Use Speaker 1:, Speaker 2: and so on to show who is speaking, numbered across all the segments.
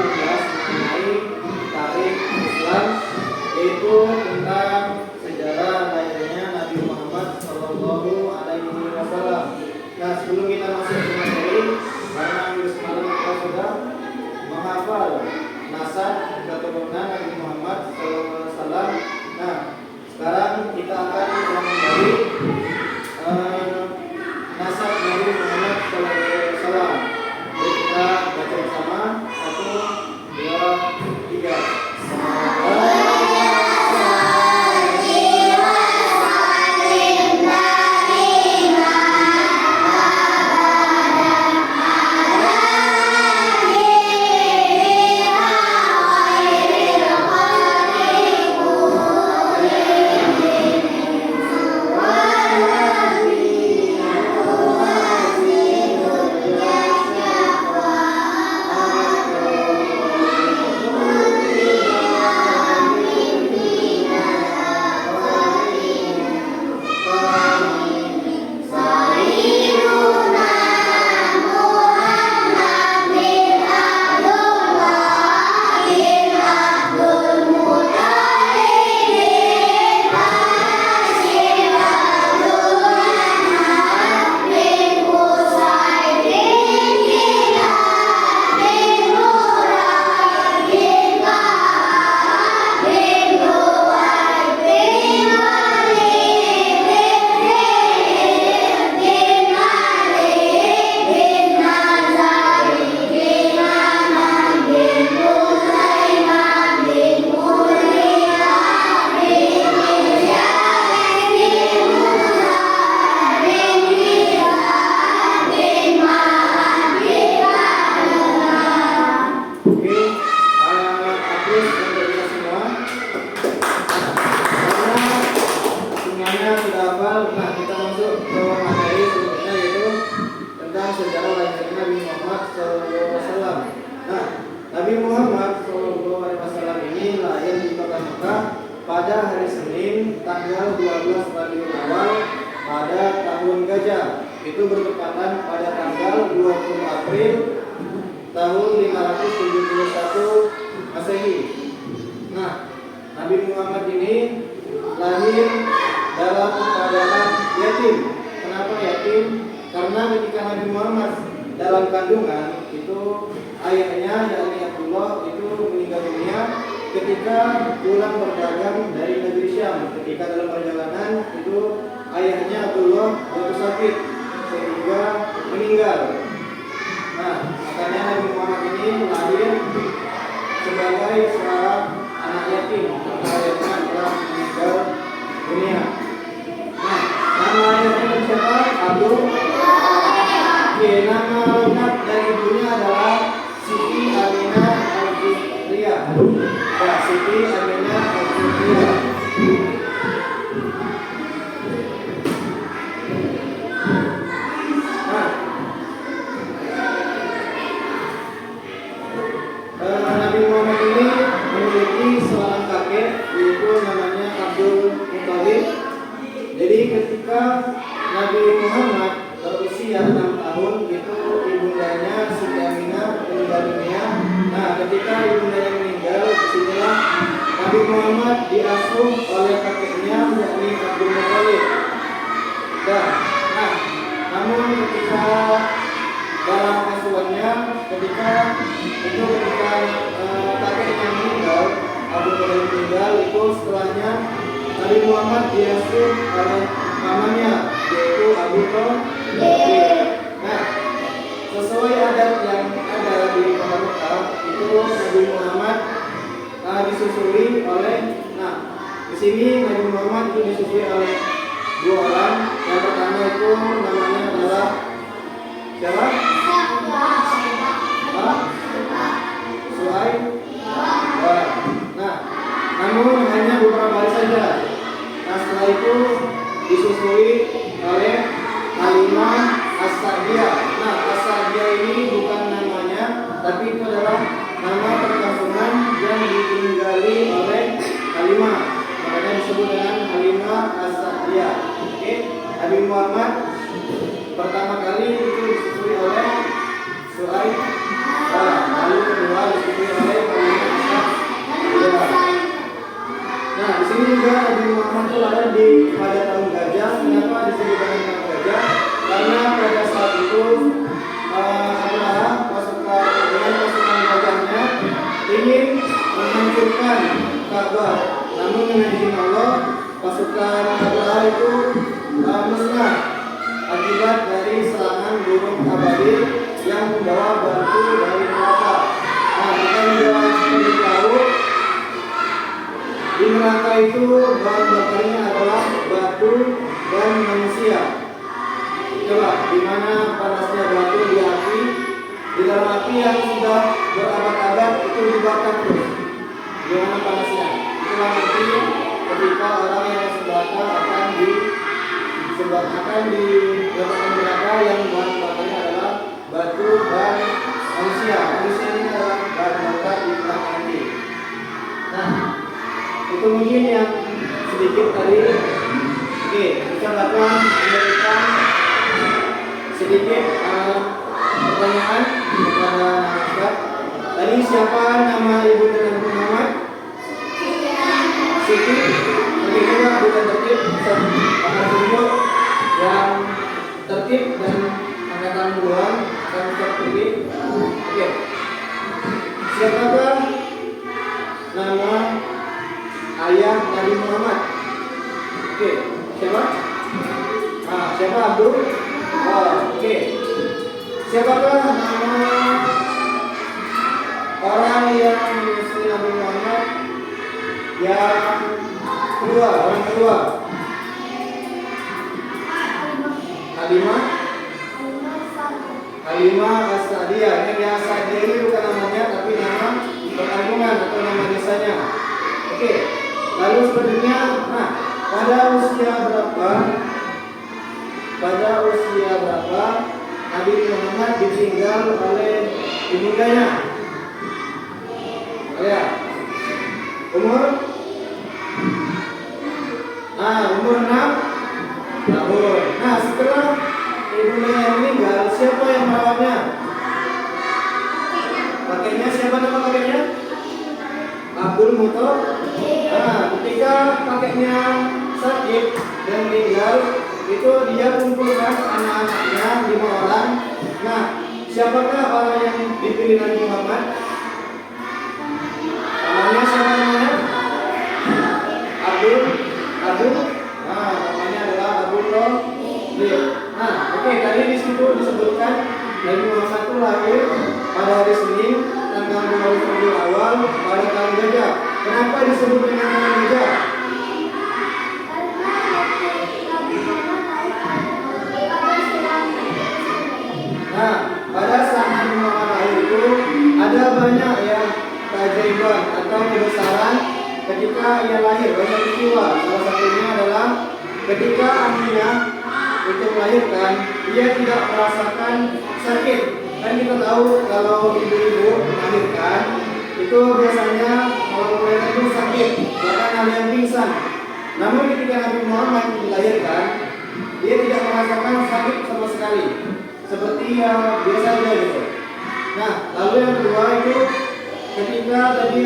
Speaker 1: membahas mengenai tarikh Islam, yaitu tentang sejarah lahirnya Nabi Muhammad Sallallahu Alaihi Wasallam. Nah, sebelum kita masuk ke materi, karena minggu semalam kita sudah menghafal nasab keturunan Nabi Muhammad Sallallahu Alaihi Wasallam. Nah, sekarang kita akan mengembali nasab Nabi Muhammad Sallallahu Alaihi Wasallam. Mari kita baca bersama. 1, 2, 3. Pada hari Senin tanggal 12 Rabiul Awal pada tahun Gajah, itu bertepatan pada tanggal 20 April tahun 571 Masehi. Nah, Nabi Muhammad ini lahir dalam keadaan yatim. Kenapa yatim? Karena ketika Nabi Muhammad dalam kandungan itu ayahnya yakni Abdullah itu meninggal dunia ketika pulang berdagang dari negeri Syam. Ketika dalam perjalanan itu ayahnya Abdullah jatuh sakit sehingga meninggal. Nah, makanya Nabi Muhammad ini lahir sebagai seorang anak yatim karena ayahnya telah meninggal dunia. Nah, nama ayahnya siapa? Abdullah. Nama lengkap dari ibunya adalah Siti Aminah Al-Jubriyah. Siti Aminah Al-Jubriyah. Nabi Muhammad ini memiliki seorang kakek, yaitu namanya Abdul Muthalib. Jadi ketika Nabi Muhammad berusia 6 tahun, itu ibundanya Siti Aminah meninggal dunia. Nah, ketika ibundanya meninggal, disinilah Nabi Muhammad diasuh oleh kakeknya yakni Abdul Muthalib. Nah, namun ketika dalam asuhannya, ketika kakeknya meninggal, Abdul Muthalib meninggal, itu setelahnya Nabi Muhammad diasuh oleh mamanya yaitu Abu Thalib. Nah, sesuai adat yang ada di kota Mekah, itu Nabi Muhammad disusui oleh, di sini Nabi Muhammad itu disusui oleh 2 orang. Yang pertama itu namanya adalah siapa? Suhaib. Nah, namun hanya beberapa hari saja. Nah, setelah itu disusui oleh Halimah As-Sa'diyah. Nah, As-Sa'diyah ini bukan namanya, tapi itu adalah nama perkampungan yang ditinggali oleh Halimah. Makanya disebut dengan Halimah As-Sa'diyah. Oke, Nabi Muhammad pertama kali itu disusui oleh Suhaib. Lalu kedua disusui oleh pada tahun gajah. Kenapa disebut dengan tahun gajah? Karena pada saat itu Abraham dengan pasukan gajahnya ingin menghancurkan Ka'bah. Namun dengan izin Allah, pasukan Abraham itu musnah akibat dari serangan burung ababil yang membawa batu dari neraka. Nah, kita juga seperti tahu di neraka itu bahan bakarnya adalah batu dan manusia. Coba, di mana panasnya batu di api, di dalam api yang sudah berabad-abad itu dibakar terus. Gimana panasnya? Itulah nanti ketika orang yang sebakar akan diletakkan neraka yang bahan bakarnya adalah batu dan manusia. Manusia ini adalah bahan bakar di neraka nanti. Nah, itu mungkin yang sedikit tadi. Oke, kita lakukan memberikan sedikit pertanyaan kepada Ustaz. Tadi siapa nama ibu dan Muhammad? Siti. Oke, coba bukan tertib akan tunjuk yang tertib dan angkatan duluan akan terpilih. Oke. Siapakah nama ayah Nabi Muhammad? Oke, siapa? Siapa Abdul? Oke. Siapakah nama orang yang menyusui Nabi Muhammad yang kedua, orang kedua? Halimah As-Sa'diyah. Ini As-Sa'diyah ini bukan namanya, tapi nama perkampungan atau nama desanya. Oke. Lalu selanjutnya, pada usia berapa Nabi Muhammad ditinggal oleh ibundanya? Ya. Umur 6 tahun. Nah, setelah ibundanya meninggal, siapa yang merawatnya? Kakeknya, siapa nama kakeknya? Abdul Muthalib. Ketika kakeknya sakit dan meninggal, itu dia kumpulkan anak-anaknya 5 orang. Nah, siapakah orang yang dipilih Nabi Muhammad? Namanya siapa namanya? Abdul. Namanya adalah Abdul Thalib. Oke, tadi di situ disebutkan Nabi Muhammad itu lahir pada hari Senin tanggal 2 Rabiul Awal pada tahun gajah. Kenapa disebut dengan tahun gajah? Pada saat Nabi Muhammad lahir itu ada banyak keajaiban atau kebesaran ketika ia lahir. Banyak peristiwa. Salah satunya adalah ketika Aminah itu melahirkan, dia tidak merasakan sakit. Kan kita tahu kalau ibu-ibu melahirkan itu biasanya kalau melahirkan itu sakit, bahkan ada yang pingsan. Namun ketika Nabi Muhammad dilahirkan, dia tidak merasakan sakit sama sekali, seperti yang biasa aja gitu. Nah, lalu yang kedua itu ketika tadi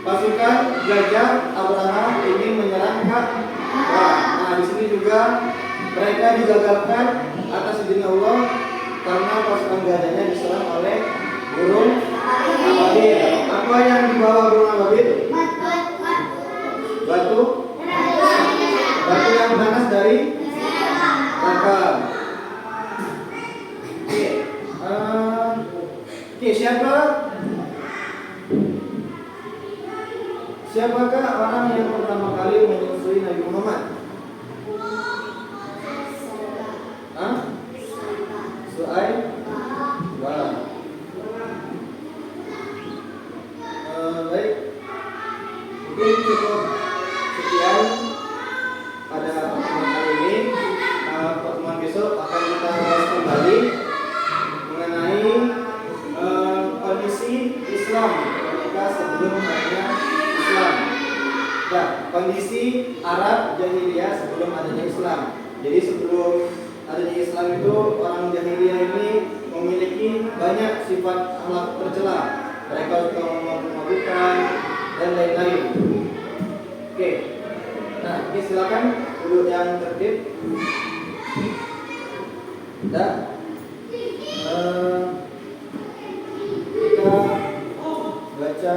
Speaker 1: pasukan gajah Abraham ingin menyerang Ka'bah. Nah, di sini juga mereka digagalkan atas izin Allah karena pasukan gajahnya diserang oleh burung ababil. Apa yang dibawa burung ababil? Batu yang panas dari neraka. Siapakah orang yang pertama kali menyusui Nabi Muhammad? Su'aib. Baik. Mungkin cukup sekian pada pertemuan kali ini. Pertemuan besok akan kita bahas kembali mengenai kondisi Islam ketika sebelum adanya Islam. Nah, kondisi Arab jahiliyah sebelum adanya Islam. Jadi sebelum adanya Islam itu orang jahiliyah ini memiliki banyak sifat akhlak tercela. Mereka suka memabuk-mabukan dan lain-lain. Oke. Nah, Oke, silakan duduk yang tertib. Dan kita baca